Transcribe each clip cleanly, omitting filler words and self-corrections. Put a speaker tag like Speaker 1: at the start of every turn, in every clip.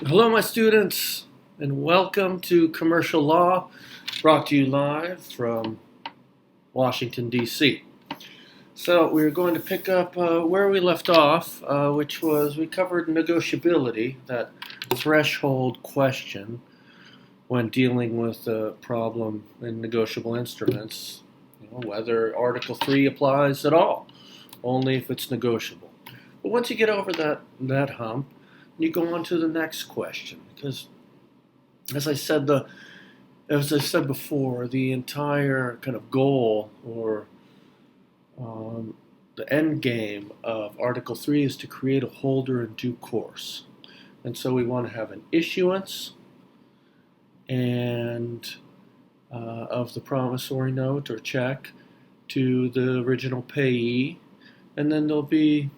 Speaker 1: Hello, my students, and welcome to Commercial Law, brought to you live from Washington, D.C. So, we're going to pick up where we left off, which was we covered negotiability, that threshold question when dealing with a problem in negotiable instruments, whether Article 3 applies at all, only if it's negotiable. But once you get over that hump, you go on to the next question, because as I said before, the entire kind of goal or the end game of Article 3 is to create a holder in due course. And so we want to have an issuance and of the promissory note or check to the original payee, and then there'll be,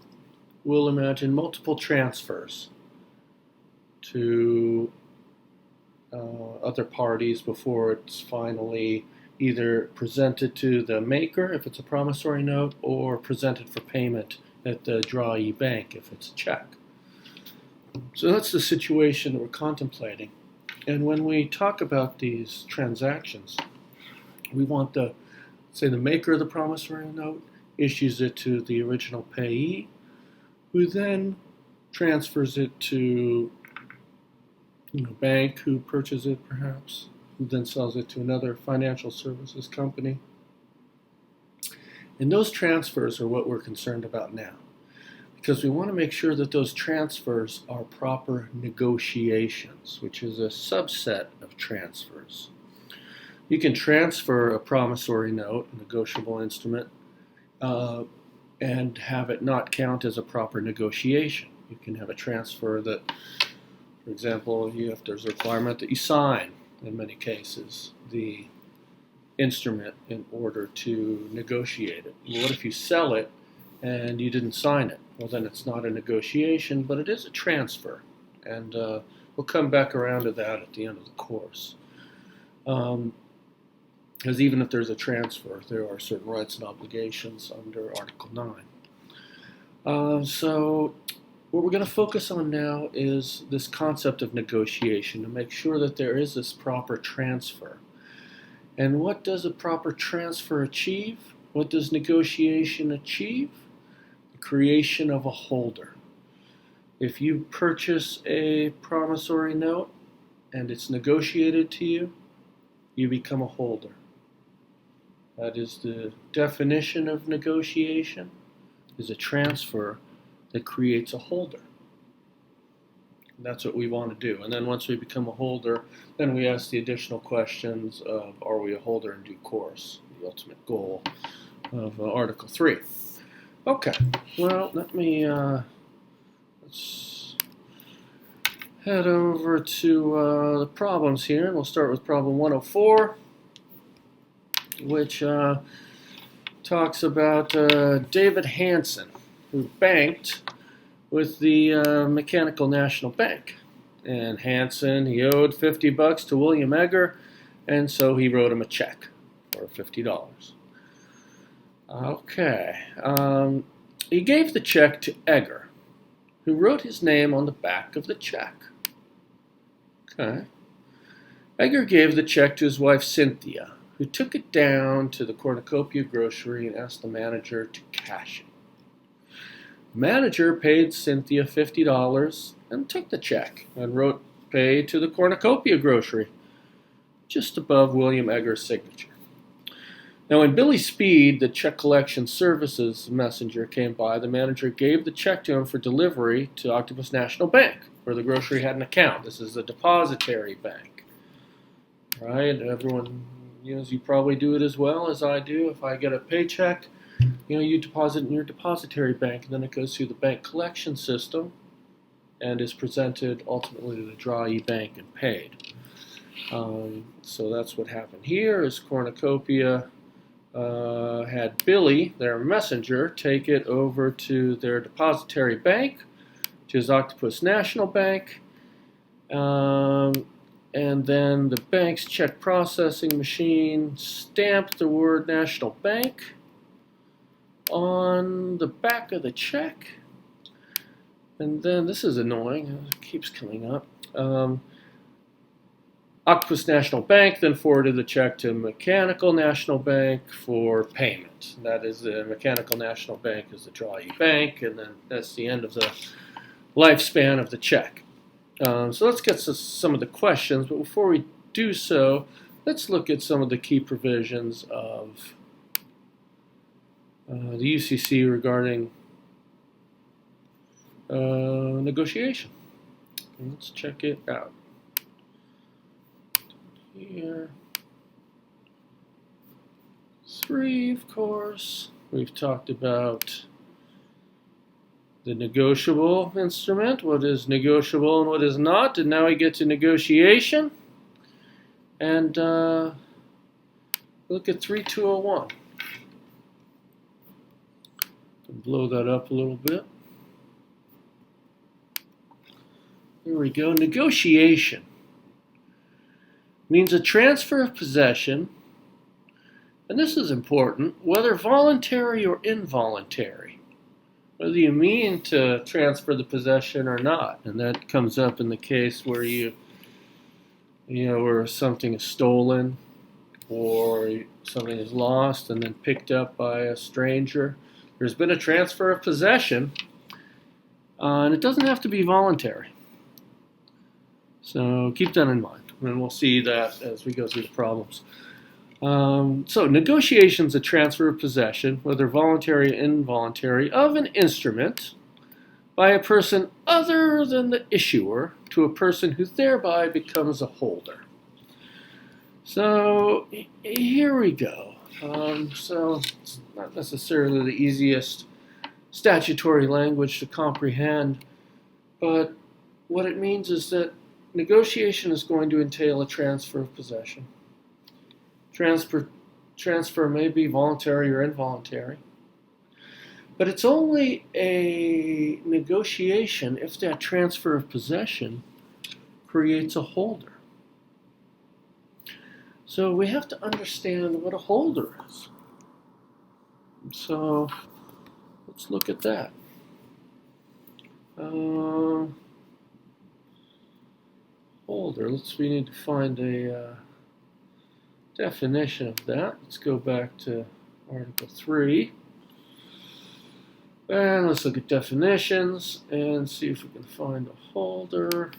Speaker 1: we'll imagine, multiple transfers to other parties before it's finally either presented to the maker if it's a promissory note or presented for payment at the drawee bank if it's a check. So that's the situation that we're contemplating. And when we talk about these transactions, we want the maker of the promissory note issues it to the original payee, who then transfers it to bank who purchases it perhaps, who then sells it to another financial services company. And those transfers are what we're concerned about now, because we want to make sure that those transfers are proper negotiations, which is a subset of transfers. You can transfer a promissory note, a negotiable instrument, and have it not count as a proper negotiation. You can have a transfer that, for example, there's a requirement that you sign, in many cases, the instrument in order to negotiate it. What if you sell it and you didn't sign it? Well, then it's not a negotiation, but it is a transfer. And we'll come back around to that at the end of the course. Because even if there's a transfer, there are certain rights and obligations under Article 9. So what we're going to focus on now is this concept of negotiation to make sure that there is this proper transfer. And what does a proper transfer achieve? What does negotiation achieve? The creation of a holder. If you purchase a promissory note and it's negotiated to you, you become a holder. That is the definition of negotiation, is a transfer that creates a holder. And that's what we want to do. And then once we become a holder, then we ask the additional questions of, are we a holder in due course? The ultimate goal of Article 3. Okay, well, let's head over to the problems here. And we'll start with problem 104, which talks about David Hansen, who banked with the Mechanical National Bank. And Hansen, he owed $50 to William Egger, and so he wrote him a check for $50. Okay. He gave the check to Egger, who wrote his name on the back of the check. Okay. Egger gave the check to his wife Cynthia, who took it down to the cornucopia grocery and asked the manager to cash it. The manager paid Cynthia $50 and took the check and wrote "pay to the cornucopia grocery" just above William Egger's signature. Now, when Billy Speed, the check collection services messenger, came by, the manager gave the check to him for delivery to Octopus National Bank, where the grocery had an account. This is a depository bank, right? Everyone, you probably do it as well as I do. If I get a paycheck, you deposit in your depository bank, and then it goes through the bank collection system and is presented ultimately to the drawee bank and paid. So that's what happened here. Is Cornucopia had Billy, their messenger, take it over to their depository bank, which is Octopus National Bank, and then the bank's check processing machine stamped the word National Bank on the back of the check. And then, this is annoying, it keeps coming up. Octopus National Bank then forwarded the check to Mechanical National Bank for payment. That is, the Mechanical National Bank is the drawee bank, and then that's the end of the lifespan of the check. So let's get to some of the questions, but before we do so, let's look at some of the key provisions of the UCC regarding negotiation. And let's check it out. Here, 3, of course, we've talked about the negotiable instrument, what is negotiable and what is not, and now we get to negotiation. And look at 3201. Blow that up a little bit. Here we go. Negotiation means a transfer of possession, and this is important, whether voluntary or involuntary, whether you mean to transfer the possession or not. And that comes up in the case where where something is stolen or something is lost and then picked up by a stranger. There's been a transfer of possession, and it doesn't have to be voluntary. So keep that in mind, and we'll see that as we go through the problems. So negotiation is a transfer of possession, whether voluntary or involuntary, of an instrument by a person other than the issuer to a person who thereby becomes a holder. So here we go. So it's not necessarily the easiest statutory language to comprehend, but what it means is that negotiation is going to entail a transfer of possession. Transfer may be voluntary or involuntary, but it's only a negotiation if that transfer of possession creates a holder. So we have to understand what a holder is. So let's look at that. Holder, we need to find a definition of that. Let's go back to Article 3. And let's look at definitions and see if we can find a holder.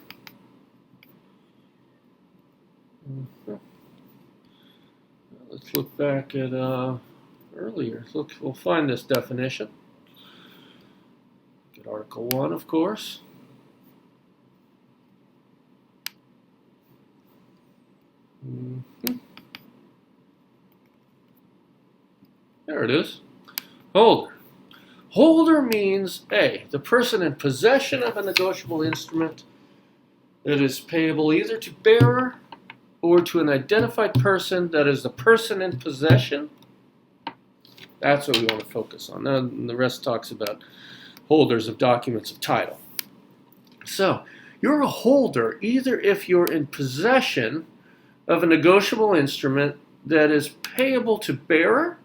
Speaker 1: Let's look back at earlier. We'll find this definition. Get Article 1, of course. There it is. Holder. Holder means A, the person in possession of a negotiable instrument that is payable either to bearer or to an identified person, that is the person in possession. That's what we want to focus on. And the rest talks about holders of documents of title. So, you're a holder either if you're in possession of a negotiable instrument that is payable to bearer,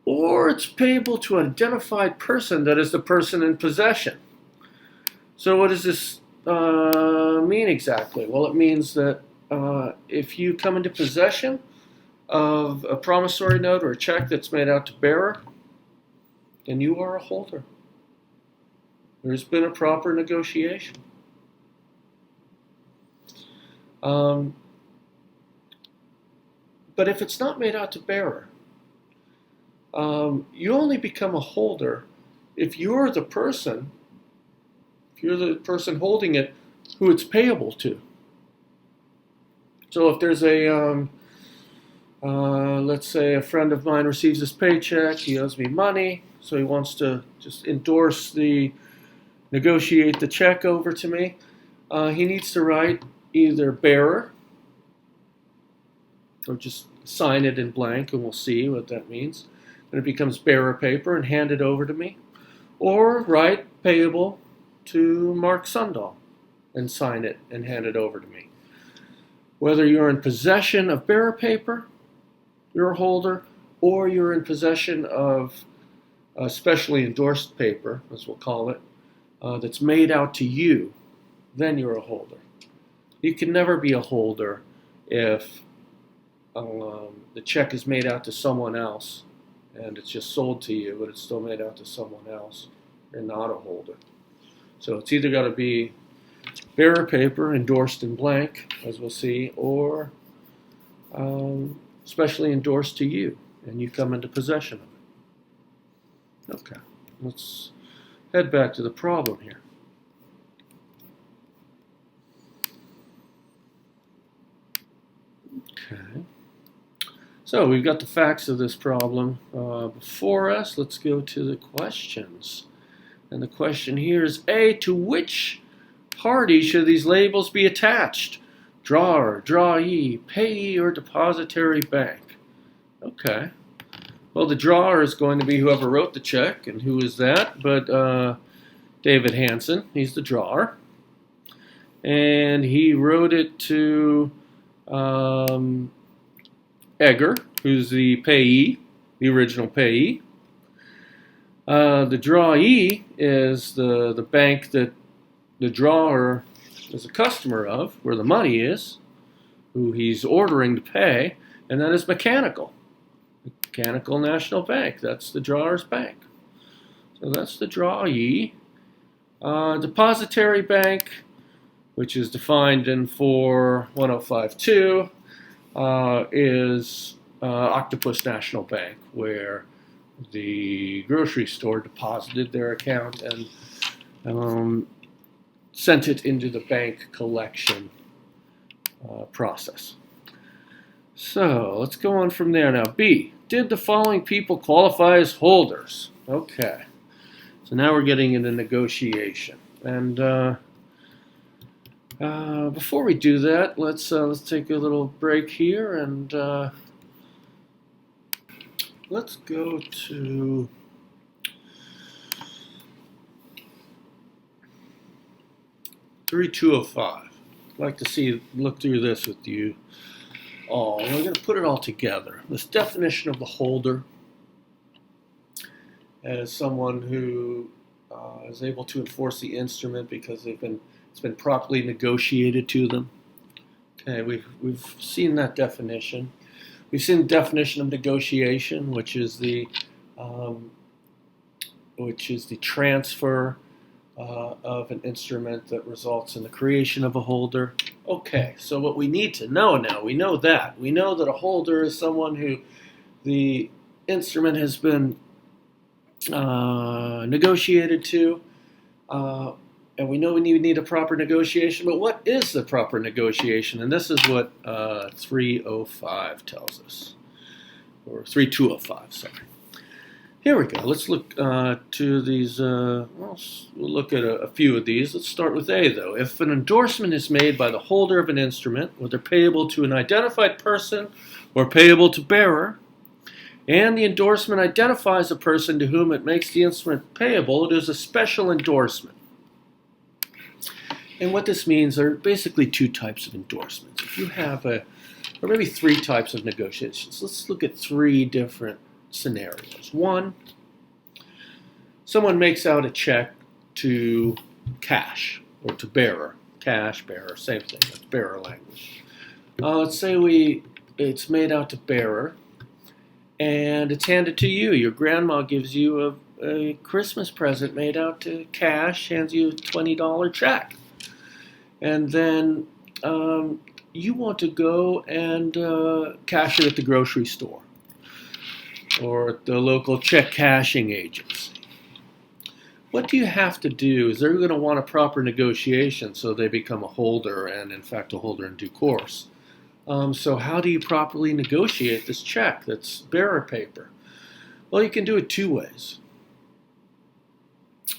Speaker 1: or it's payable to an identified person, that is the person in possession. So what does this mean exactly? Well, it means that if you come into possession of a promissory note or a check that's made out to bearer, then you are a holder. There's been a proper negotiation. But if it's not made out to bearer, you only become a holder if you're the person holding it who it's payable to. So if there's a, let's say a friend of mine receives his paycheck, he owes me money, so he wants to just negotiate the check over to me, he needs to write either bearer, or just sign it in blank and we'll see what that means. Then it becomes bearer paper and hand it over to me. Or write payable to Mark Sundahl and sign it and hand it over to me. Whether you're in possession of bearer paper, you're a holder, or you're in possession of specially endorsed paper, as we'll call it, that's made out to you, then you're a holder. You can never be a holder if the check is made out to someone else and it's just sold to you, but it's still made out to someone else. You're not a holder. So it's either got to be bearer paper endorsed in blank, as we'll see, or specially endorsed to you, and you come into possession of it. Okay, let's head back to the problem here. Okay, so we've got the facts of this problem before us. Let's go to the questions. And the question here is A, to which party should these labels be attached? Drawer, drawee, payee, or depositary bank? Okay. Well, the drawer is going to be whoever wrote the check, and who is that? But David Hansen, he's the drawer. And he wrote it to Egger, who's the payee, the original payee. The drawee is the bank that the drawer is a customer of, where the money is, who he's ordering to pay, and that is Mechanical. Mechanical National Bank. That's the drawer's bank. So that's the drawee. Depositary bank, which is defined in 41052, is Octopus National Bank, where the grocery store deposited their account and sent it into the bank collection process. So let's go on from there now. B, did the following people qualify as holders? Okay, so now we're getting into negotiation. And before we do that, let's take a little break here, and let's go to (3)205. I'd like to look through this with you all. We're going to put it all together. This definition of the holder as someone who is able to enforce the instrument because it's been properly negotiated to them. Okay, we've seen that definition. We've seen the definition of negotiation, which is the transfer of an instrument that results in the creation of a holder. Okay, so what we need to know now, we know that a holder is someone who the instrument has been negotiated to, and we know we need a proper negotiation, but what is the proper negotiation? And this is what 305 tells us, or 3205, sorry. Here we go. Let's look to these. We'll look at a few of these. Let's start with A, though. If an endorsement is made by the holder of an instrument, whether payable to an identified person or payable to bearer, and the endorsement identifies a person to whom it makes the instrument payable, it is a special endorsement. And what this means are basically two types of endorsements. If you have or maybe three types of negotiations. Let's look at three different scenarios. One, someone makes out a check to cash or to bearer. Cash, bearer, same thing. That's bearer language. Let's say it's made out to bearer, and it's handed to you. Your grandma gives you a Christmas present made out to cash, hands you a $20 check. And then you want to go and cash it at the grocery store or at the local check cashing agency. What do you have to do is they're going to want a proper negotiation so they become a holder, and in fact a holder in due course. So how do you properly negotiate this check that's bearer paper? Well, you can do it two ways.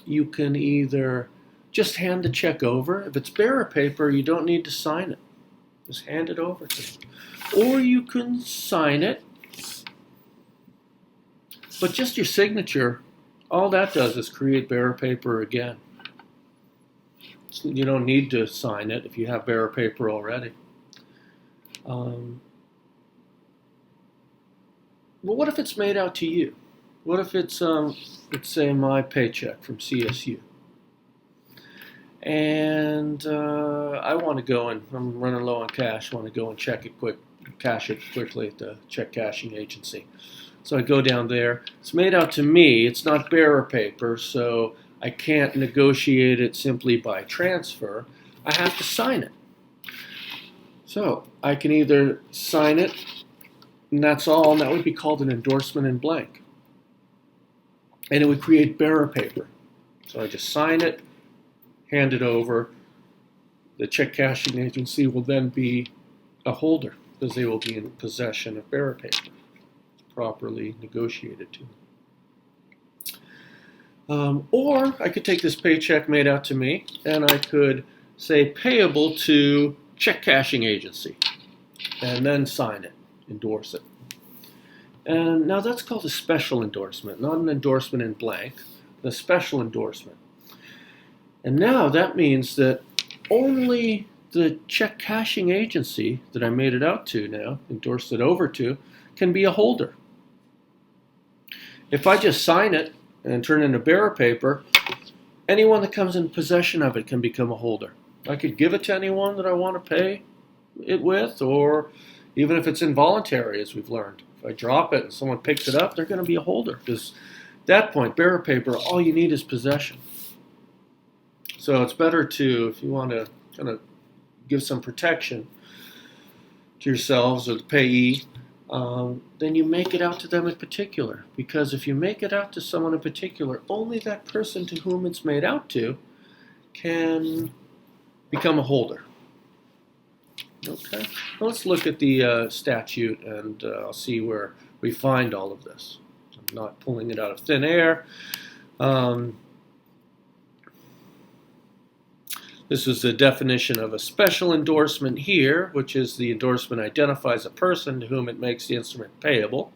Speaker 1: You can either just hand the check over. If it's bearer paper, you don't need to sign it. Just hand it over to them. Or you can sign it, but just your signature, all that does is create bearer paper again. You don't need to sign it if you have bearer paper already. Well, what if it's made out to you? What if it's, let's say, my paycheck from CSU? and I want to go and I'm running low on cash. I want to go and cash it quickly at the check cashing agency. So I go down there. It's made out to me. It's not bearer paper, so I can't negotiate it simply by transfer. I have to sign it. So I can either sign it, and that's all, and that would be called an endorsement in blank. And it would create bearer paper. So I just sign it, hand it over. The check cashing agency will then be a holder because they will be in possession of bearer paper, properly negotiated to. Or I could take this paycheck made out to me and I could say payable to check cashing agency and then sign it, endorse it. And now that's called a special endorsement, not an endorsement in blank, a special endorsement. And now that means that only the check cashing agency that I made it out to now, endorsed it over to, can be a holder. If I just sign it and turn it into bearer paper, anyone that comes in possession of it can become a holder. I could give it to anyone that I want to pay it with, or even if it's involuntary, as we've learned. If I drop it and someone picks it up, they're going to be a holder, because at that point, bearer paper, all you need is possession. So it's better to, if you want to kind of give some protection to yourselves or the payee, then you make it out to them in particular. Because if you make it out to someone in particular, only that person to whom it's made out to can become a holder. Okay, well, let's look at the statute and I'll see where we find all of this. I'm not pulling it out of thin air. This is the definition of a special endorsement here, which is the endorsement identifies a person to whom it makes the instrument payable.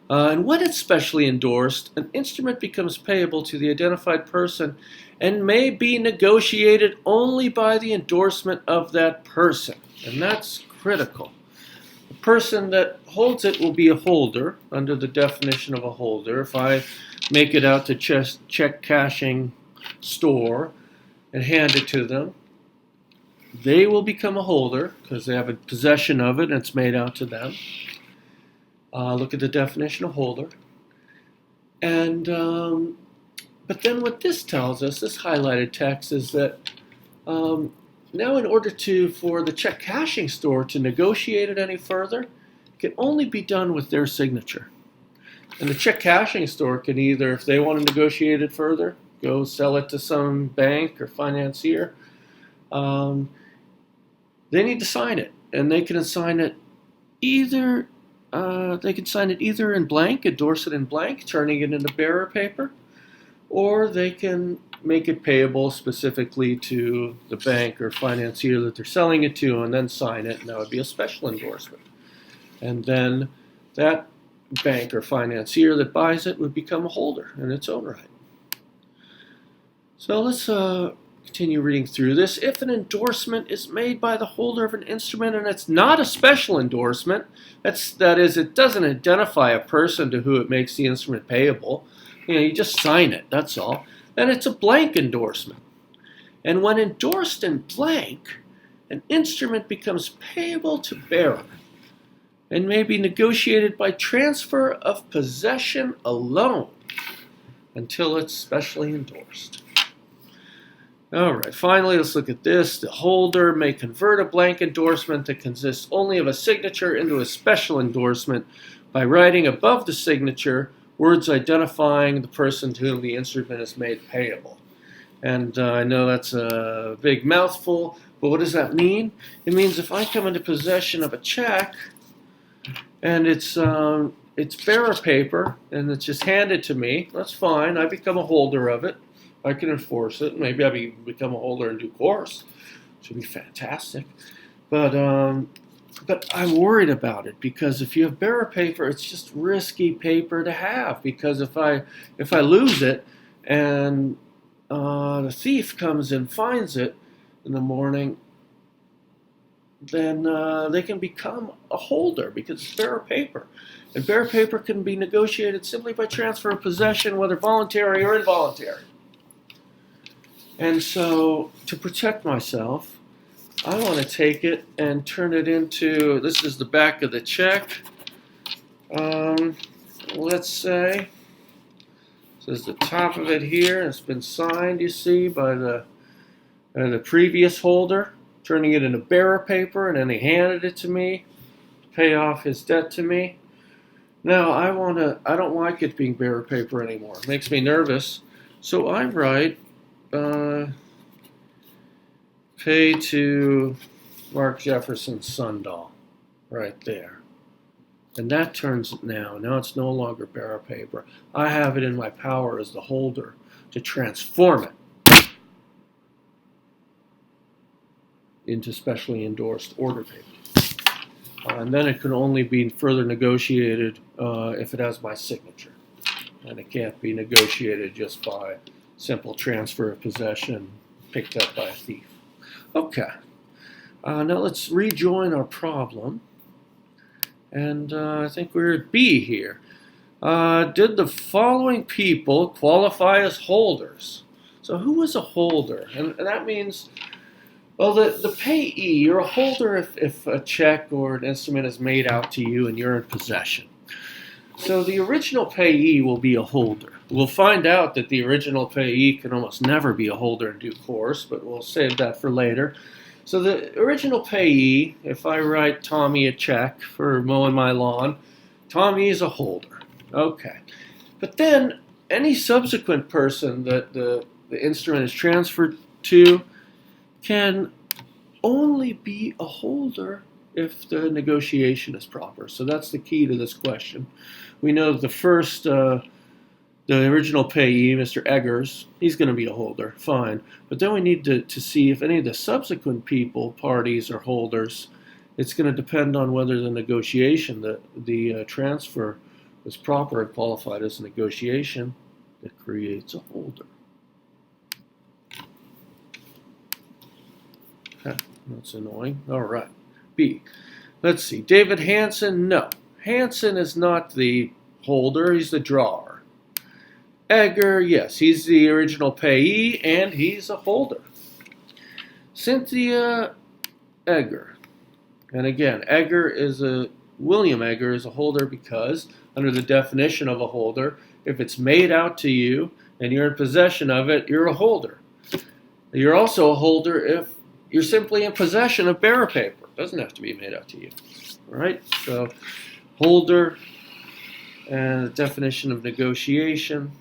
Speaker 1: And when it's specially endorsed, an instrument becomes payable to the identified person and may be negotiated only by the endorsement of that person. And that's critical. The person that holds it will be a holder under the definition of a holder. If I make it out to check cashing store and hand it to them, they will become a holder because they have a possession of it and it's made out to them. Look at the definition of holder. And but then what this tells us, this highlighted text, is that now in order for the check cashing store to negotiate it any further, it can only be done with their signature. And the check cashing store can either, if they want to negotiate it further, go sell it to some bank or financier. They need to sign it, and they can sign it either. They can sign it either in blank, endorse it in blank, turning it into bearer paper, or they can make it payable specifically to the bank or financier that they're selling it to, and then sign it, and that would be a special endorsement. And then that bank or financier that buys it would become a holder in its own right. So let's continue reading through this. If an endorsement is made by the holder of an instrument and it's not a special endorsement, that is, it doesn't identify a person to who it makes the instrument payable. You just sign it, that's all. Then it's a blank endorsement. And when endorsed in blank, an instrument becomes payable to bearer and may be negotiated by transfer of possession alone until it's specially endorsed. All right, finally, let's look at this. The holder may convert a blank endorsement that consists only of a signature into a special endorsement by writing above the signature words identifying the person to whom the instrument is made payable. And I know that's a big mouthful, but what does that mean? It means if I come into possession of a check and it's bearer paper and it's just handed to me, that's fine. I become a holder of it. I can enforce it. Maybe I become a holder in due course, which would be fantastic. But I'm worried about it because if you have bearer paper, it's just risky paper to have. Because if I lose it and the thief comes and finds it in the morning, then they can become a holder because it's bearer paper. And bearer paper can be negotiated simply by transfer of possession, whether voluntary or involuntary. And so, to protect myself, I want to take it and turn it into, this is the back of the check. Let's say, this is the top of it here. It's been signed, you see, by the previous holder, turning it into bearer paper, and then he handed it to me to pay off his debt to me. Now, I don't like it being bearer paper anymore. It makes me nervous. So I write, pay to Mark Jefferson Sundahl, right there. And that turns it now. Now it's no longer bearer paper. I have it in my power as the holder to transform it into specially endorsed order paper. And then it can only be further negotiated if it has my signature. And it can't be negotiated just by simple transfer of possession picked up by a thief. Okay. Now let's rejoin our problem. And I think we're at B here. Did the following people qualify as holders? So who is a holder? And that means, well, the payee, you're a holder if a check or an instrument is made out to you and you're in possession. So the original payee will be a holder. We'll find out that the original payee can almost never be a holder in due course, but we'll save that for later. So the original payee, if I write Tommy a check for mowing my lawn, Tommy is a holder. Okay. But then any subsequent person that the instrument is transferred to can only be a holder if the negotiation is proper. So that's the key to this question. We know that the original payee, Mr. Eggers, he's going to be a holder, fine. But then we need to see if any of the subsequent parties are holders. It's going to depend on whether the negotiation, the transfer, was proper and qualified as a negotiation that creates a holder. Okay, that's annoying. All right. B. Let's see. David Hansen, no. Hansen is not the holder, he's the drawer. Egger, yes, he's the original payee, and he's a holder. Cynthia Egger. And again, William Egger is a holder because, under the definition of a holder, if it's made out to you and you're in possession of it, you're a holder. You're also a holder if you're simply in possession of bearer paper. It doesn't have to be made out to you. All right? So, holder and the definition of negotiation.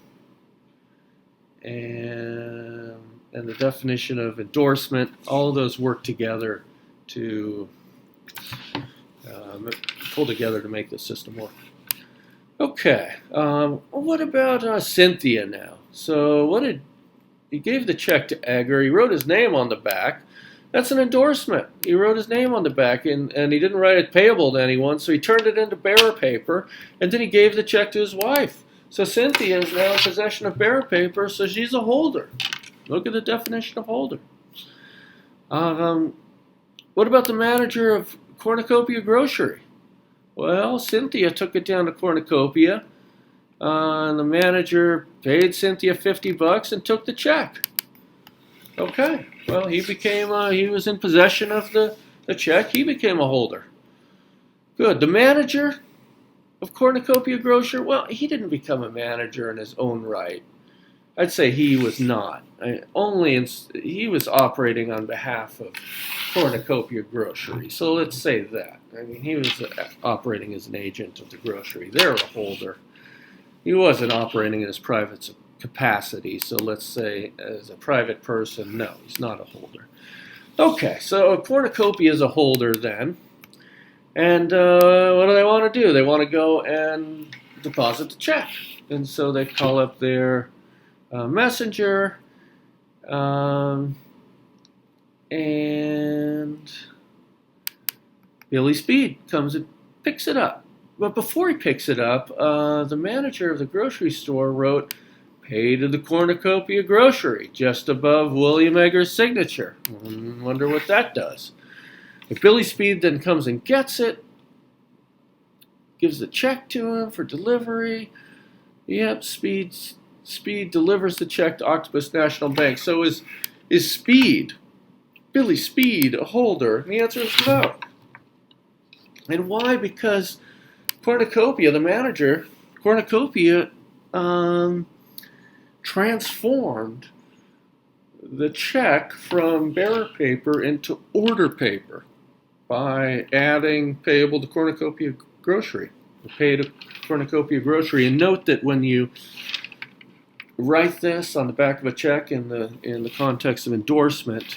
Speaker 1: And the definition of endorsement, all of those work together to pull together to make the system work. Okay, what about Cynthia now? So he gave the check to Egger, he wrote his name on the back. That's an endorsement. He wrote his name on the back, and he didn't write it payable to anyone, so he turned it into bearer paper, and then he gave the check to his wife. So Cynthia is now in possession of bearer paper, so she's a holder. Look at the definition of holder. What about the manager of Cornucopia Grocery? Well, Cynthia took it down to Cornucopia, and the manager paid Cynthia $50 and took the check. Okay, well, he was in possession of the check. He became a holder. Good. The manager of Cornucopia Grocer, well, he didn't become a manager in his own right. I'd say he was not. He was operating on behalf of Cornucopia Grocery. So let's say that. I mean, he was operating as an agent of the grocery. They're a holder. He wasn't operating in his private capacity. So let's say as a private person, no, he's not a holder. Okay, so a Cornucopia is a holder then. And what do they want to do? They want to go and deposit the check. And so they call up their messenger, and Billy Speed comes and picks it up. But before he picks it up, the manager of the grocery store wrote, "Pay to the Cornucopia Grocery," just above William Egger's signature. Wonder what that does. If Billy Speed then comes and gets it, gives the check to him for delivery, yep, Speed Speed delivers the check to Octopus National Bank. So is Speed, Billy Speed, a holder? And the answer is no. And why? Because Cornucopia, the manager, Cornucopia transformed the check from bearer paper into order paper by adding payable to Cornucopia Grocery, pay to Cornucopia Grocery. And note that when you write this on the back of a check in the context of endorsement,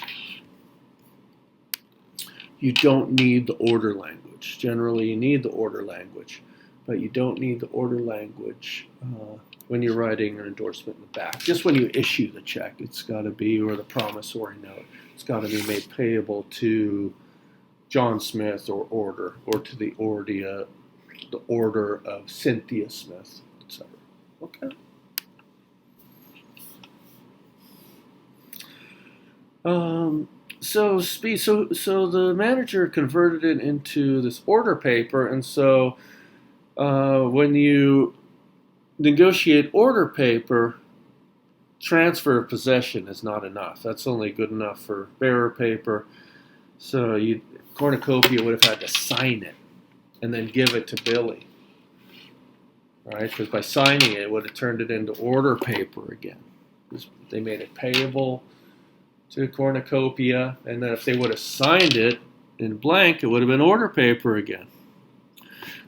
Speaker 1: you don't need the order language. Generally, you need the order language, but you don't need the order language when you're writing an endorsement in the back. Just when you issue the check, it's got to be, or the promissory note, it's got to be made payable to John Smith or order, or to the order of Cynthia Smith, etc. Okay. So the manager converted it into this order paper, and so when you negotiate order paper, transfer of possession is not enough. That's only good enough for bearer paper. So Cornucopia would have had to sign it and then give it to Billy, right? Because by signing it, it would have turned it into order paper again. They made it payable to Cornucopia, and then if they would have signed it in blank, it would have been order paper again.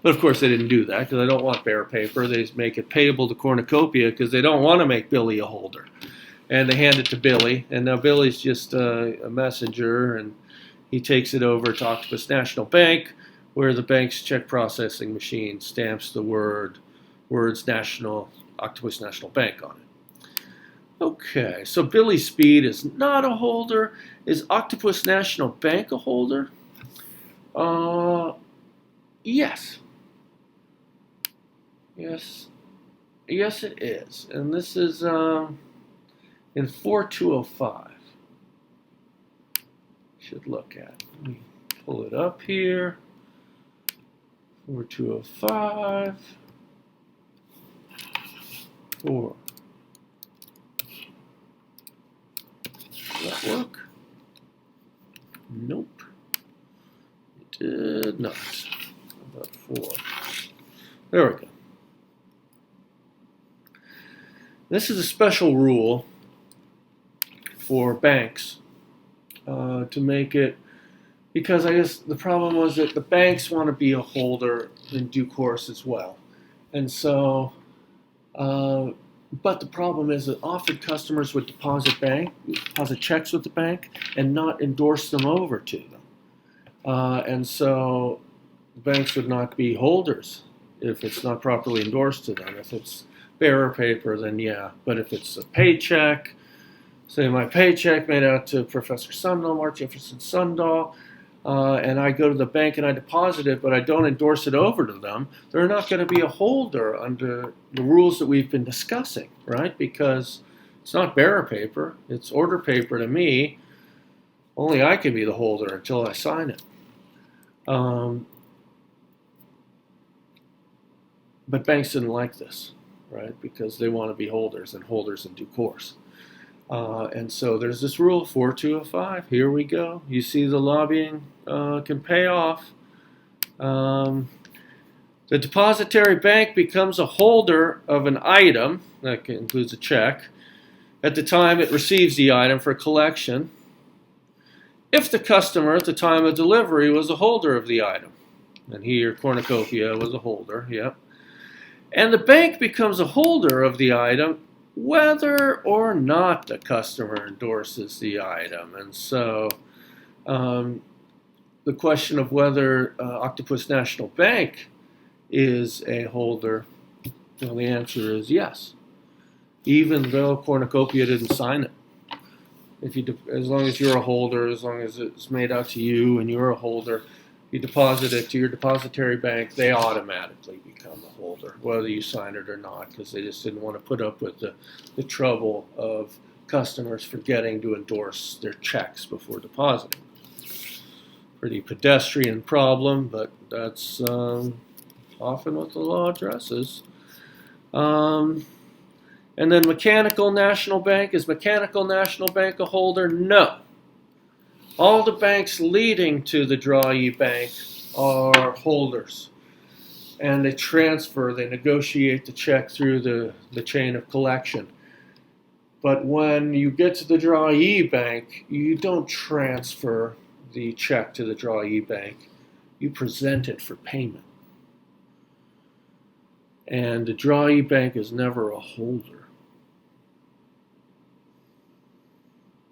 Speaker 1: But of course they didn't do that because they don't want bearer paper. They just make it payable to Cornucopia because they don't want to make Billy a holder. And they hand it to Billy, and now Billy's just a messenger, and he takes it over to Octopus National Bank, where the bank's check processing machine stamps the words Octopus National Bank on it. Okay, so Billy Speed is not a holder. Is Octopus National Bank a holder? Yes. Yes, it is. And this is in 4205. Should look at. Let me pull it up here. 4205. 4. Does that work? Nope. It did not. How about 4? There we go. This is a special rule for banks to make it, because I guess the problem was that the banks want to be a holder in due course as well. And so, but the problem is that often customers would deposit checks with the bank and not endorse them over to them. And so banks would not be holders if it's not properly endorsed to them. If it's bearer paper, then yeah. But if it's a paycheck, say my paycheck made out to Professor Sundahl, Mark Jefferson Sundahl, and I go to the bank and I deposit it, but I don't endorse it over to them, they're not going to be a holder under the rules that we've been discussing, right? Because it's not bearer paper, it's order paper to me. Only I can be the holder until I sign it. But banks didn't like this, right? Because they want to be holders and holders in due course. And so there's this rule, 4205. Here we go. You see the lobbying can pay off. The depository bank becomes a holder of an item, that includes a check, at the time it receives the item for collection, if the customer at the time of delivery was a holder of the item. And here, Cornucopia was a holder, yep. And the bank becomes a holder of the item whether or not the customer endorses the item. And so the question of whether Octopus National Bank is a holder, well, the answer is yes, even though Cornucopia didn't sign it. As long as you're a holder, as long as it's made out to you and you're a holder, you deposit it to your depository bank, they automatically become a holder, whether you sign it or not, because they just didn't want to put up with the trouble of customers forgetting to endorse their checks before depositing. Pretty pedestrian problem, but that's often what the law addresses. And then Mechanical National Bank, is Mechanical National Bank a holder? No. All the banks leading to the drawee bank are holders. And they transfer, they negotiate the check through the chain of collection. But when you get to the drawee bank, you don't transfer the check to the drawee bank. You present it for payment. And the drawee bank is never a holder.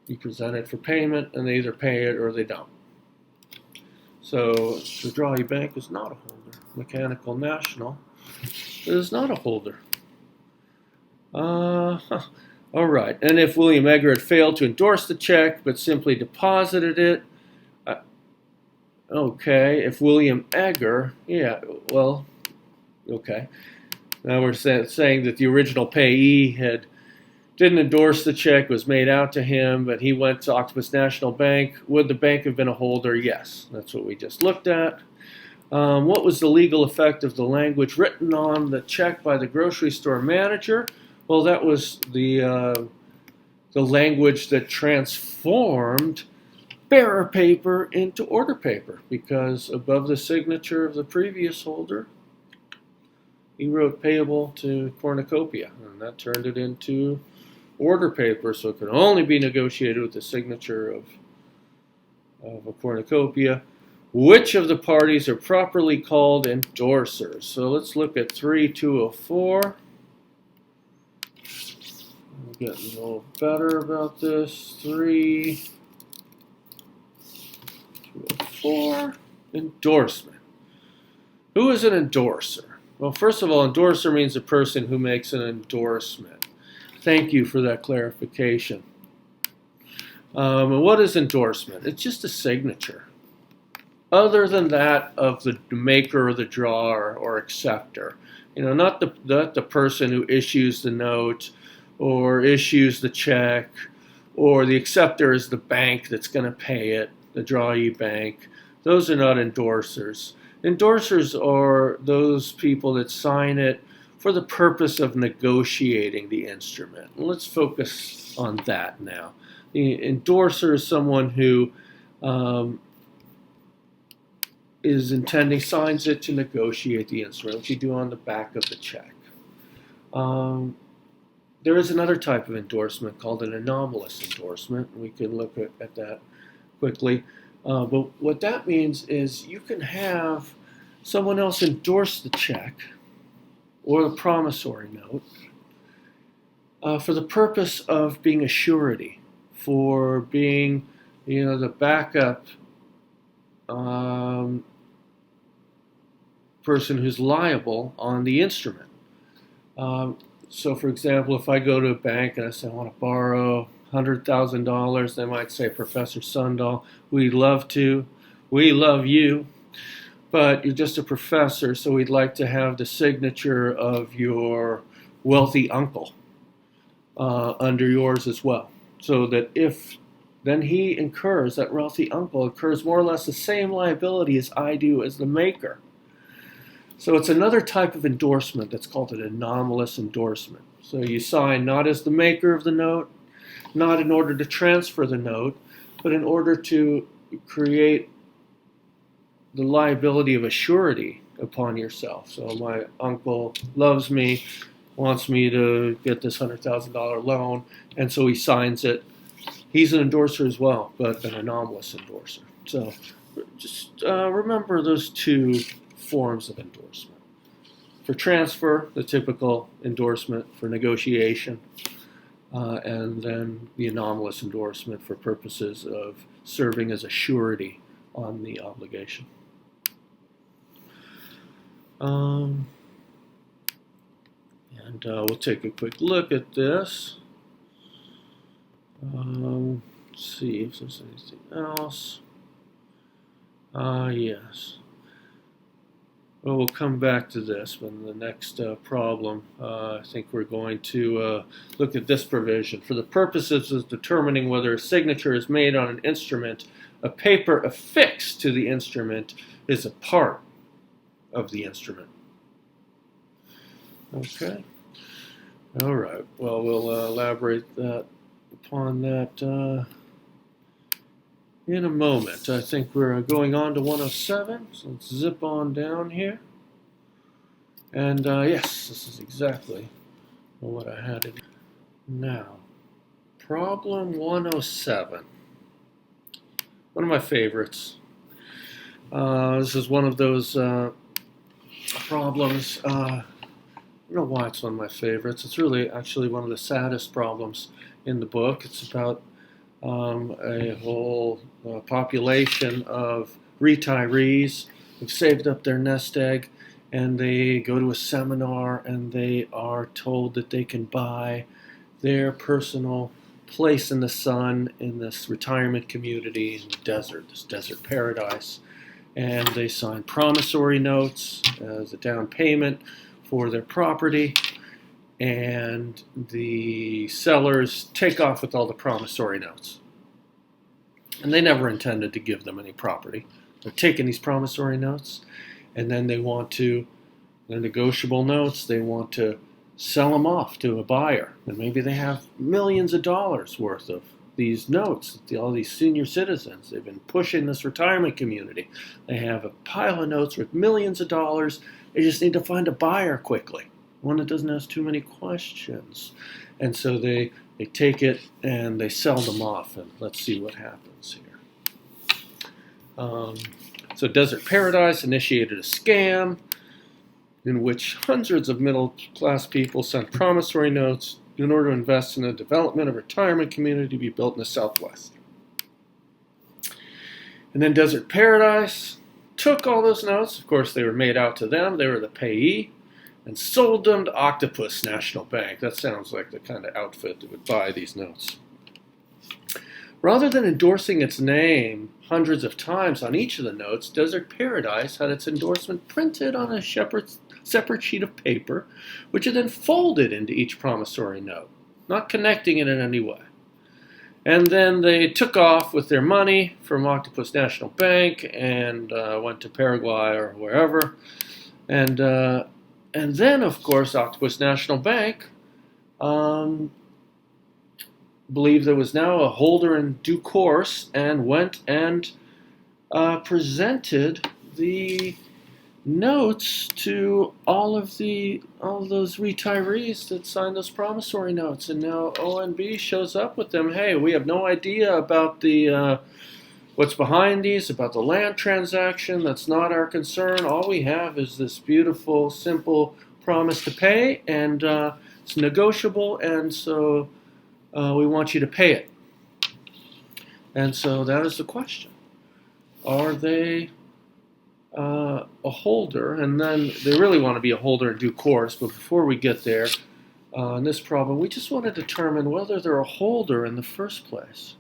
Speaker 1: You present it for payment, and they either pay it or they don't. So the drawee bank is not a holder. Mechanical National is not a holder. All right. And if William Egger had failed to endorse the check but simply deposited it, okay. If William Egger, yeah, well, okay. Now we're saying that the original payee didn't endorse the check, was made out to him, but he went to Octopus National Bank. Would the bank have been a holder? Yes. That's what we just looked at. What was the legal effect of the language written on the check by the grocery store manager? Well, that was the language that transformed bearer paper into order paper, because above the signature of the previous holder, he wrote payable to Cornucopia, and that turned it into order paper, so it could only be negotiated with the signature of a cornucopia. Which of the parties are properly called endorsers? So let's look at 3204. I'm getting a little better about this. 3204. Endorsement. Who is an endorser? Well, first of all, endorser means a person who makes an endorsement. Thank you for that clarification. What is endorsement? It's just a signature. Other than that of the maker of the drawer or acceptor. Not the person who issues the note or issues the check, or the acceptor is the bank that's going to pay it, the drawee bank. Those are not endorsers. Endorsers are those people that sign it for the purpose of negotiating the instrument. Let's focus on that now. The endorser is someone who signs it to negotiate the instrument, which you do on the back of the check. There is another type of endorsement called an anomalous endorsement. We can look at that quickly. But what that means is you can have someone else endorse the check or the promissory note for the purpose of being a surety, for being, the backup person who's liable on the instrument. So, for example, if I go to a bank and I say I want to borrow $100,000, they might say, Professor Sundahl, we love you. But you're just a professor, so we'd like to have the signature of your wealthy uncle under yours as well. So that if then that wealthy uncle incurs more or less the same liability as I do as the maker. So it's another type of endorsement that's called an anomalous endorsement. So you sign not as the maker of the note, not in order to transfer the note, but in order to create the liability of a surety upon yourself. So my uncle loves me, wants me to get this $100,000 loan, and so he signs it. He's an endorser as well, but an anomalous endorser. So just remember those two forms of endorsement. For transfer, the typical endorsement for negotiation, and then the anomalous endorsement for purposes of serving as a surety on the obligation. And we'll take a quick look at this. Let's see if there's anything else. Yes. Well, we'll come back to this in the next problem. I think we're going to look at this provision. For the purposes of determining whether a signature is made on an instrument, a paper affixed to the instrument is a part of the instrument. Okay. All right. Well, we'll elaborate upon that in a moment. I think we're going on to 107, so let's zip on down here. And yes, this is exactly what I had in. Now, problem 107. One of my favorites. This is one of those problems. I don't know why it's one of my favorites. It's really actually one of the saddest problems in the book. It's about a whole population of retirees who've saved up their nest egg, and they go to a seminar and they are told that they can buy their personal place in the sun in this retirement community in the desert, this desert paradise. And they sign promissory notes as a down payment for their property, and the sellers take off with all the promissory notes. And they never intended to give them any property. They're taking these promissory notes, and then they're negotiable notes, they want to sell them off to a buyer. And maybe they have millions of dollars worth of these notes, all these senior citizens. They've been pushing this retirement community. They have a pile of notes worth millions of dollars. They just need to find a buyer quickly, one that doesn't ask too many questions. And so they take it and they sell them off, and let's see what happens here. So Desert Paradise initiated a scam in which hundreds of middle-class people sent promissory notes in order to invest in the development of a retirement community to be built in the Southwest. And then Desert Paradise took all those notes. Of course, they were made out to them. They were the payee, and sold them to Octopus National Bank. That sounds like the kind of outfit that would buy these notes. Rather than endorsing its name hundreds of times on each of the notes, Desert Paradise had its endorsement printed on a separate sheet of paper, which it then folded into each promissory note, not connecting it in any way. And then they took off with their money from Octopus National Bank and went to Paraguay or wherever. And then, of course, Octopus National Bank believed there was now a holder in due course and went and presented the notes to all of those retirees that signed those promissory notes. And now ONB shows up with them. Hey, we have no idea about the what's behind these, about the land transaction. That's not our concern. All we have is this beautiful, simple promise to pay, and it's negotiable, and so we want you to pay it. And so that is the question. Are they a holder? And then they really want to be a holder in due course, but before we get there, in this problem, we just want to determine whether they're a holder in the first place.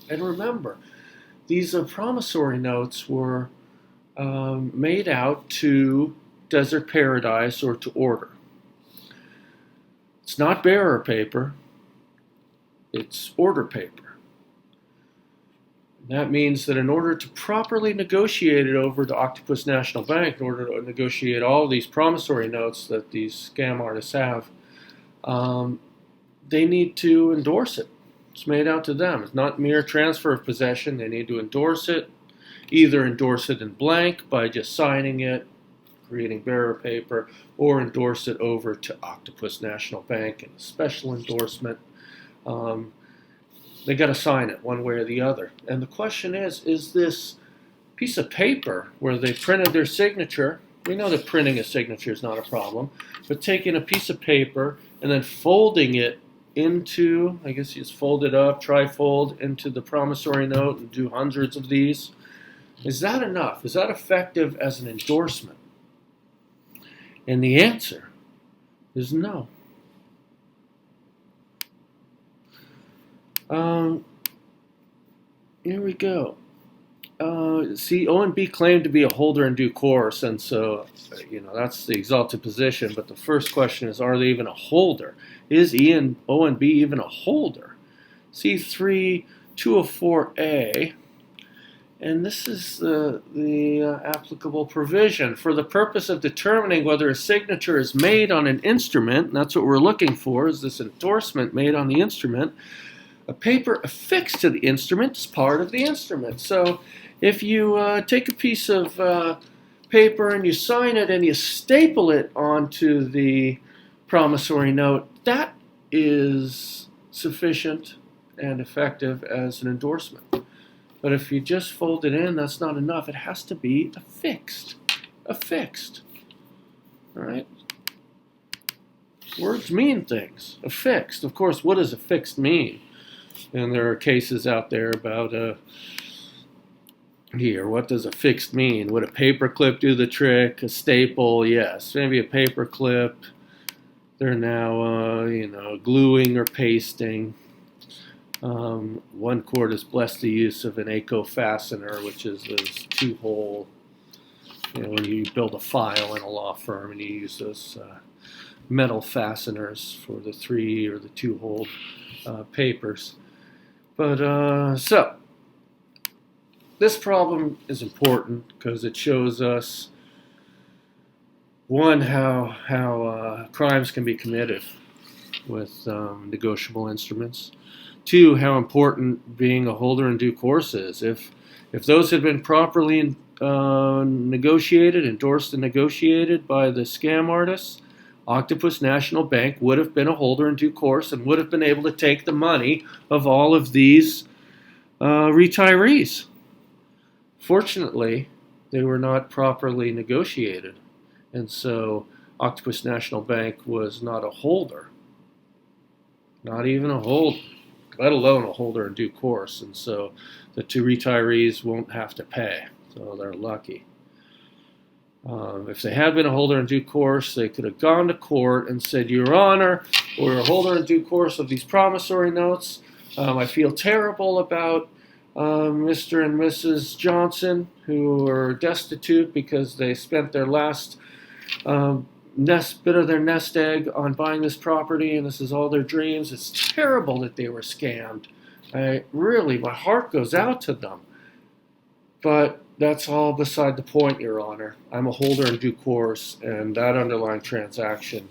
Speaker 1: And remember, these promissory notes were made out to Desert Paradise or to order. It's not bearer paper, it's order paper. That means that in order to properly negotiate it over to Octopus National Bank, in order to negotiate all these promissory notes that these scam artists have, they need to endorse it. It's made out to them. It's not mere transfer of possession. They need to endorse it, either endorse it in blank by just signing it, creating bearer paper, or endorse it over to Octopus National Bank in a special endorsement. They got to sign it one way or the other. And the question is this piece of paper where they printed their signature, we know that printing a signature is not a problem, but taking a piece of paper and then folding it into, I guess you just fold it up, trifold into the promissory note and do hundreds of these. Is that enough? Is that effective as an endorsement? And the answer is no. Here we go. See, ONB claimed to be a holder in due course, and so, that's the exalted position. But the first question is, are they even a holder? Is ONB even a holder? C3 204A And this is the applicable provision. For the purpose of determining whether a signature is made on an instrument, and that's what we're looking for, is this endorsement made on the instrument, a paper affixed to the instrument is part of the instrument. So if you take a piece of paper and you sign it and you staple it onto the promissory note, that is sufficient and effective as an endorsement. But if you just fold it in, that's not enough. It has to be affixed. Affixed. All right? Words mean things. Affixed. Of course, what does affixed mean? And there are cases out there about here. What does affixed mean? Would a paper clip do the trick? A staple? Yes. Maybe a paper clip. They're now, gluing or pasting. One court has blessed the use of an ACO fastener, which is those two-hole, when you build a file in a law firm and you use those metal fasteners for the 3 or the 2-hole papers. But so this problem is important because it shows us, one, how crimes can be committed with negotiable instruments. 2, how important being a holder in due course is. If those had been properly negotiated, endorsed and negotiated by the scam artists, Octopus National Bank would have been a holder in due course and would have been able to take the money of all of these retirees. Fortunately, they were not properly negotiated, and so Octopus National Bank was not a holder, not even a holder, let alone a holder in due course, and so the 2 retirees won't have to pay, so they're lucky. If they had been a holder in due course, they could have gone to court and said, Your Honor, we're a holder in due course of these promissory notes. I feel terrible about Mr. and Mrs. Johnson, who are destitute because they spent their last bit of their nest egg on buying this property, and this is all their dreams. It's terrible that they were scammed. My heart goes out to them. But that's all beside the point, Your Honor. I'm a holder in due course, and that underlying transaction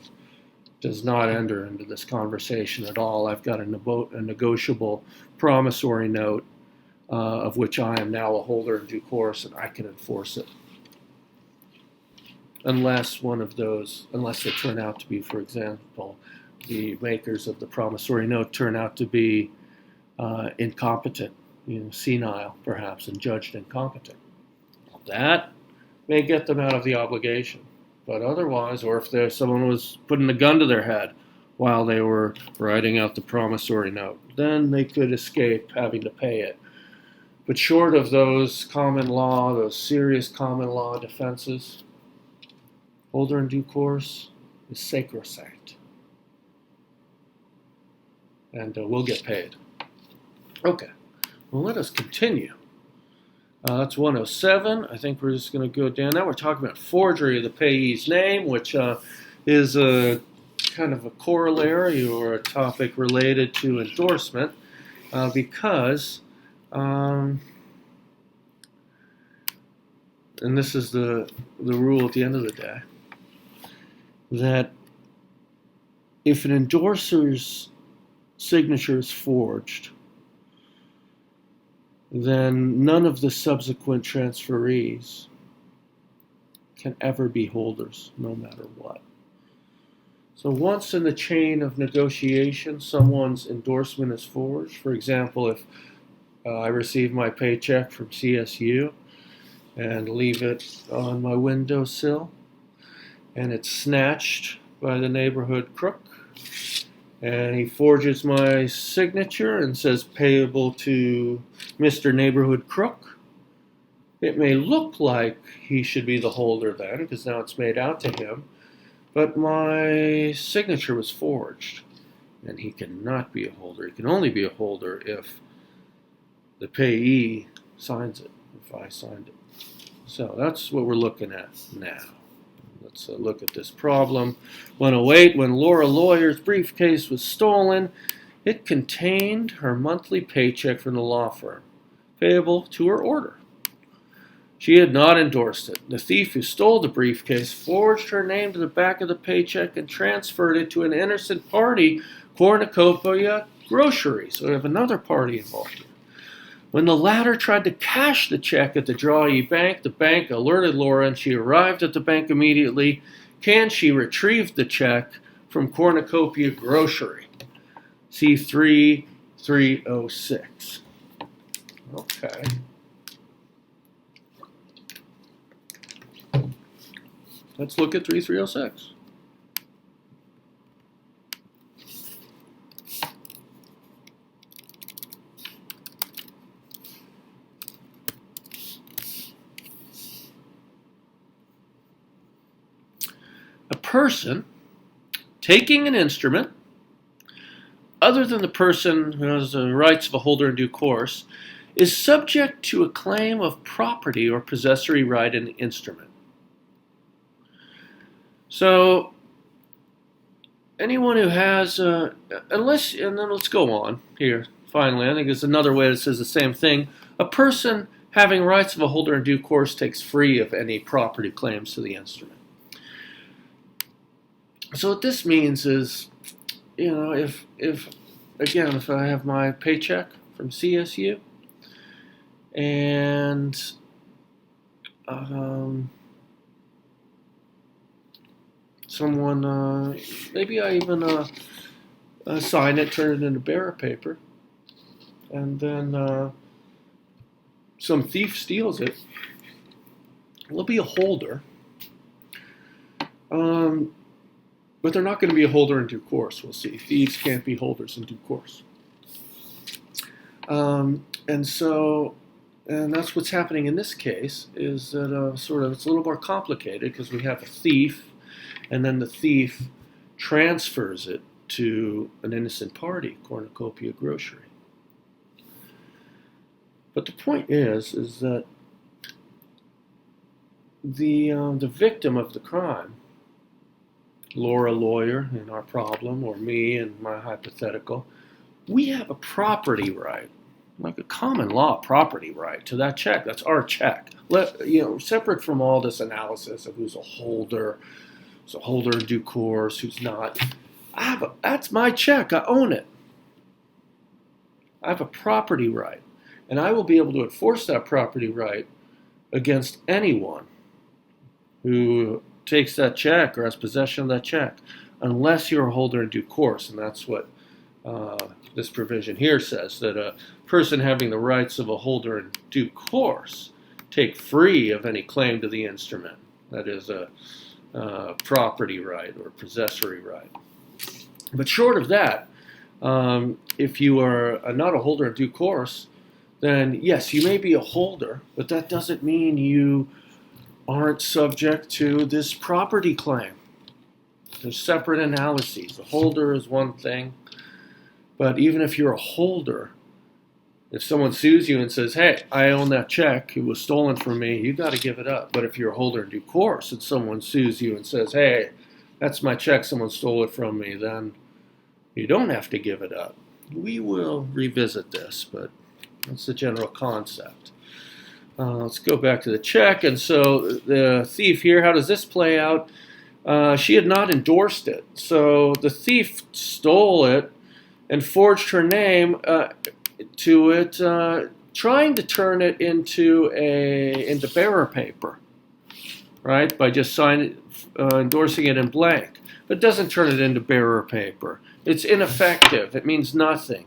Speaker 1: does not enter into this conversation at all. I've got a negotiable promissory note of which I am now a holder in due course, and I can enforce it. Unless they turn out to be, for example, the makers of the promissory note turn out to be incompetent, senile perhaps, and judged incompetent. That may get them out of the obligation. But otherwise, or if someone was putting a gun to their head while they were writing out the promissory note, then they could escape having to pay it. But short of those serious common law defenses, holder in due course is sacrosanct. And we'll get paid. Okay, well, let us continue. That's 107. I think we're just going to go down. Now we're talking about forgery of the payee's name, which is a kind of a corollary or a topic related to endorsement, because, and this is the rule at the end of the day, that if an endorser's signature is forged, then none of the subsequent transferees can ever be holders, no matter what. So once in the chain of negotiation, someone's endorsement is forged. For example, if I receive my paycheck from CSU and leave it on my windowsill, and it's snatched by the neighborhood crook, and he forges my signature and says payable to Mr. Neighborhood Crook, it may look like he should be the holder then, because now it's made out to him, but my signature was forged, and he cannot be a holder. He can only be a holder if the payee signs it, if I signed it. So that's what we're looking at now. Let's look at this problem. 108, when Laura Lawyer's briefcase was stolen, it contained her monthly paycheck from the law firm, payable to her order. She had not endorsed it. The thief who stole the briefcase forged her name to the back of the paycheck and transferred it to an innocent party, Cornucopia Grocery. So we have another party involved here. When the latter tried to cash the check at the Drawee Bank, the bank alerted Laura and she arrived at the bank immediately. She retrieved the check from Cornucopia Grocery. C3306. Okay. Let's look at 3306. A person taking an instrument other than the person who has the rights of a holder in due course is subject to a claim of property or possessory right in the instrument. So, anyone who has, and then let's go on here, finally, I think it's another way that says the same thing. A person having rights of a holder in due course takes free of any property claims to the instrument. So what this means is, if I have my paycheck from CSU, and someone, maybe I even sign it, turn it into bearer paper, and then some thief steals it, there'll be a holder, but they're not going to be a holder in due course. We'll see. Thieves can't be holders in due course. And that's what's happening in this case, is that it's a little more complicated because we have a thief, and then the thief transfers it to an innocent party, Cornucopia Grocery. But the point is that the victim of the crime, Laura Lawyer in our problem, or me in my hypothetical, we have a property right, like a common law property right to that check. That's our check. Separate from all this analysis of who's a holder in due course, who's not. That's my check. I own it. I have a property right, and I will be able to enforce that property right against anyone who takes that check or has possession of that check, unless you're a holder in due course. And that's what this provision here says, that a person having the rights of a holder in due course take free of any claim to the instrument. That is a property right or possessory right. But short of that, if you are not a holder in due course, then yes, you may be a holder, but that doesn't mean you aren't subject to this property claim. There's separate analyses. A holder is one thing, but even if you're a holder, if someone sues you and says, hey, I own that check, it was stolen from me, you got to give it up. But if you're a holder in due course and someone sues you and says, hey, that's my check, someone stole it from me, then you don't have to give it up. We will revisit this, but that's the general concept. Let's go back to the check. And so the thief here, how does this play out? She had not endorsed it. So the thief stole it and forged her name to it, trying to turn it into bearer paper, right? By just endorsing it in blank. But it doesn't turn it into bearer paper. It's ineffective. It means nothing.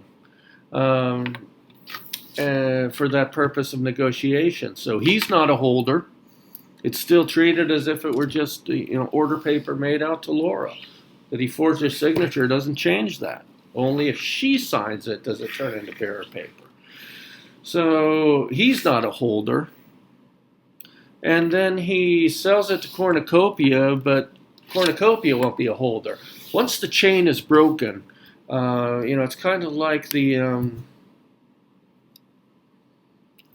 Speaker 1: For that purpose of negotiation. So he's not a holder. It's still treated as if it were just order paper made out to Laura. That he forged her signature doesn't change that. Only if she signs it does it turn into bearer paper. So he's not a holder. And then he sells it to Cornucopia, but Cornucopia won't be a holder. Once the chain is broken, it's kind of like the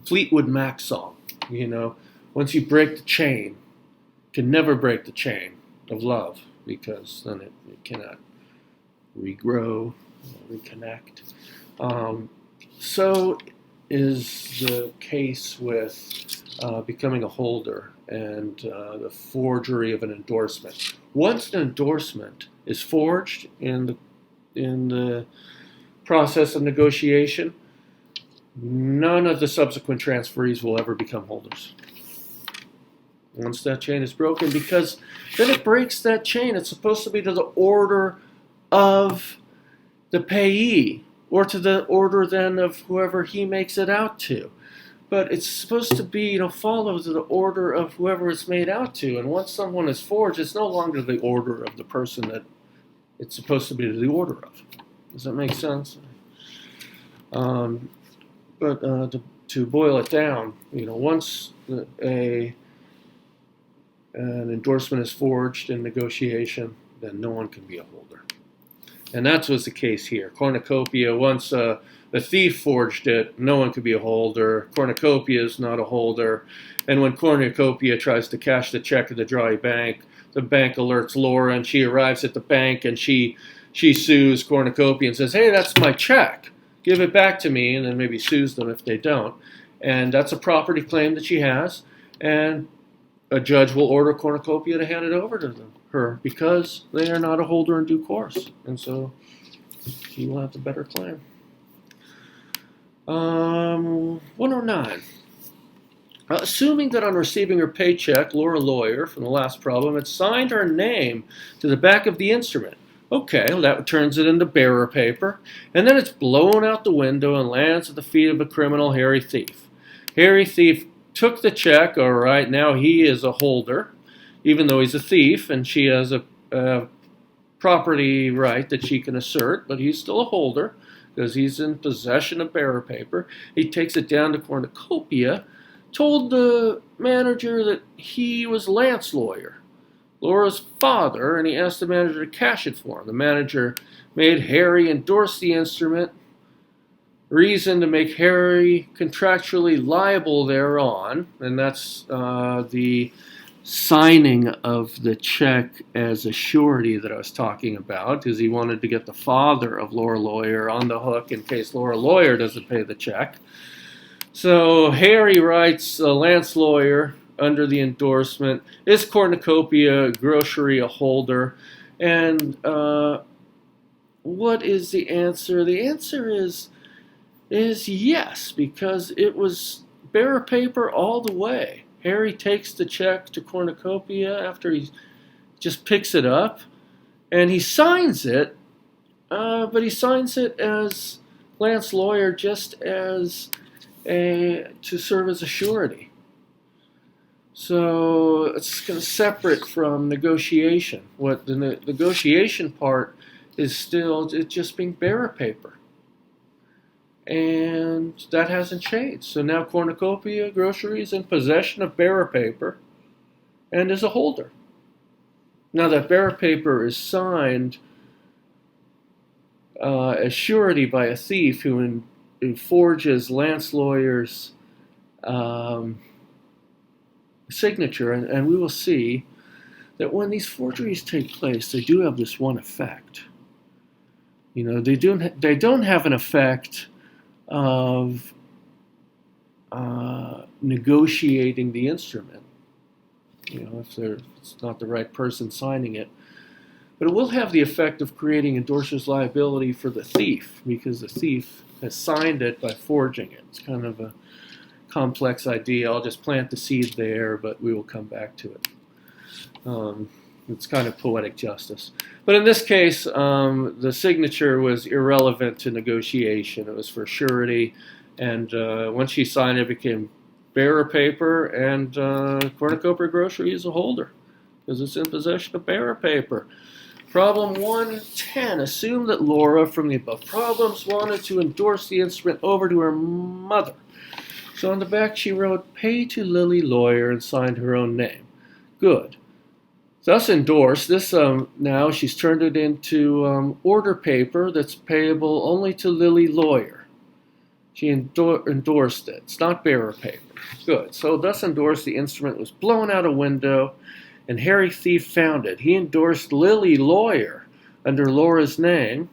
Speaker 1: Fleetwood Mac song, once you break the chain, you can never break the chain of love, because then it cannot regrow, reconnect. So is the case with becoming a holder and the forgery of an endorsement. Once an endorsement is forged in the process of negotiation, none of the subsequent transferees will ever become holders. Once that chain is broken, because then it breaks that chain. It's supposed to be to the order of the payee, or to the order then of whoever he makes it out to. But it's supposed to be, follow to the order of whoever it's made out to. And once someone is forged, it's no longer the order of the person that it's supposed to be the order of. Does that make sense? But to boil it down, once an endorsement is forged in negotiation, then no one can be a holder. And that was the case here. Cornucopia, once the thief forged it, no one could be a holder. Cornucopia is not a holder. And when Cornucopia tries to cash the check at the Drawy Bank, the bank alerts Laura, and she arrives at the bank, and she sues Cornucopia and says, "Hey, that's my check. Give it back to me," and then maybe sues them if they don't. And that's a property claim that she has. And a judge will order Cornucopia to hand it over to her because they are not a holder in due course. And so he will have the better claim. 109. Assuming that on receiving her paycheck, Laura Lawyer, from the last problem, had signed her name to the back of the instrument. Okay, well, that turns it into bearer paper, and then it's blown out the window and lands at the feet of a criminal, Harry Thief. Harry Thief took the check. All right, now he is a holder, even though he's a thief, and she has a property right that she can assert, but he's still a holder because he's in possession of bearer paper. He takes it down to Cornucopia, told the manager that he was Lance Lawyer, Laura's father, and he asked the manager to cash it for him. The manager made Harry endorse the instrument, reason to make Harry contractually liable thereon, and that's the signing of the check as a surety that I was talking about, because he wanted to get the father of Laura Lawyer on the hook in case Laura Lawyer doesn't pay the check. So Harry writes Lance Lawyer under the endorsement. Is Cornucopia Grocery a holder? And what is the answer? The answer is yes, because it was bearer paper all the way. Harry takes the check to Cornucopia after he just picks it up, and he signs it, but he signs it as Lance Lawyer just as to serve as a surety. So it's kind of separate from negotiation. What the negotiation part is still, it's just being bearer paper. And that hasn't changed. So now Cornucopia Grocery is in possession of bearer paper and is a holder. Now that bearer paper is signed as surety by a thief who forges Lance Lawyer's signature, and we will see that when these forgeries take place, they do have this one effect. They don't have an effect of negotiating the instrument, if it's not the right person signing it. But it will have the effect of creating endorser's liability for the thief, because the thief has signed it by forging it. It's kind of a complex idea. I'll just plant the seed there, but we will come back to it. It's kind of poetic justice. But in this case, the signature was irrelevant to negotiation. It was for surety. And once she signed it, it became bearer paper, and Cornucopia Grocery is a holder because it's in possession of bearer paper. Problem 110. Assume that Laura, from the above problems, wanted to endorse the instrument over to her mother. So on the back she wrote, "Pay to Lily Lawyer," and signed her own name. Good. Thus endorsed. This now she's turned it into order paper that's payable only to Lily Lawyer. She endorsed it. It's not bearer paper. Good. So thus endorsed, the instrument was blown out a window, and Harry Thief found it. He endorsed Lily Lawyer under Laura's name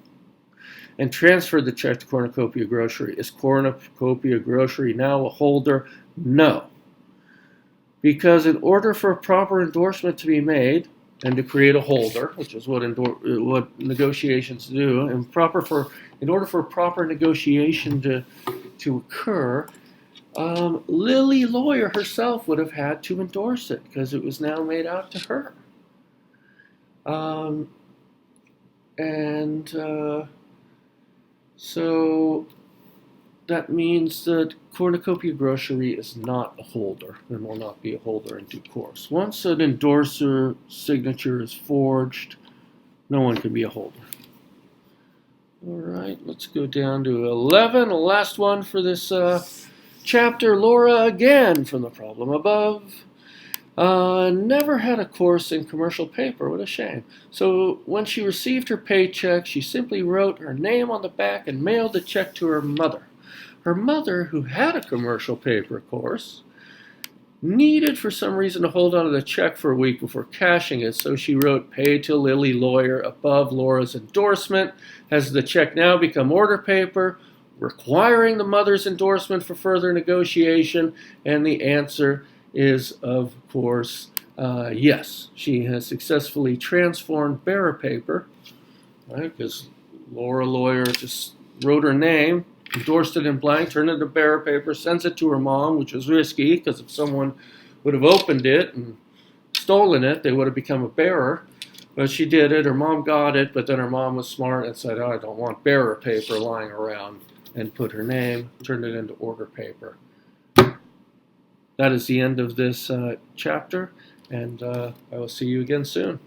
Speaker 1: and transferred the check to Cornucopia Grocery. Is Cornucopia Grocery now a holder? No. because in order for a proper endorsement to be made and to create a holder, which is what negotiations do, and in order for a proper negotiation to occur, Lily Lawyer herself would have had to endorse it because it was now made out to her. So that means that Cornucopia Grocery is not a holder and will not be a holder in due course. Once an endorser signature is forged, no one can be a holder. All right, let's go down to 11, the last one for this chapter. Laura again from the problem above. Never had a course in commercial paper. What a shame. So when she received her paycheck, she simply wrote her name on the back and mailed the check to her mother. Her mother, who had a commercial paper course, needed for some reason to hold on to the check for a week before cashing it, so she wrote "Pay to Lily Lawyer" above Laura's endorsement. Has the check now become order paper, requiring the mother's endorsement for further negotiation? And the answer is, of course, yes. She has successfully transformed bearer paper, right? Because Laura Lawyer just wrote her name, endorsed it in blank, turned it into bearer paper, sends it to her mom, which was risky because if someone would have opened it and stolen it, they would have become a bearer. But she did it. Her mom got it, but then her mom was smart and said, "Oh, I don't want bearer paper lying around," and put her name, turned it into order paper. That is the end of this chapter, and I will see you again soon.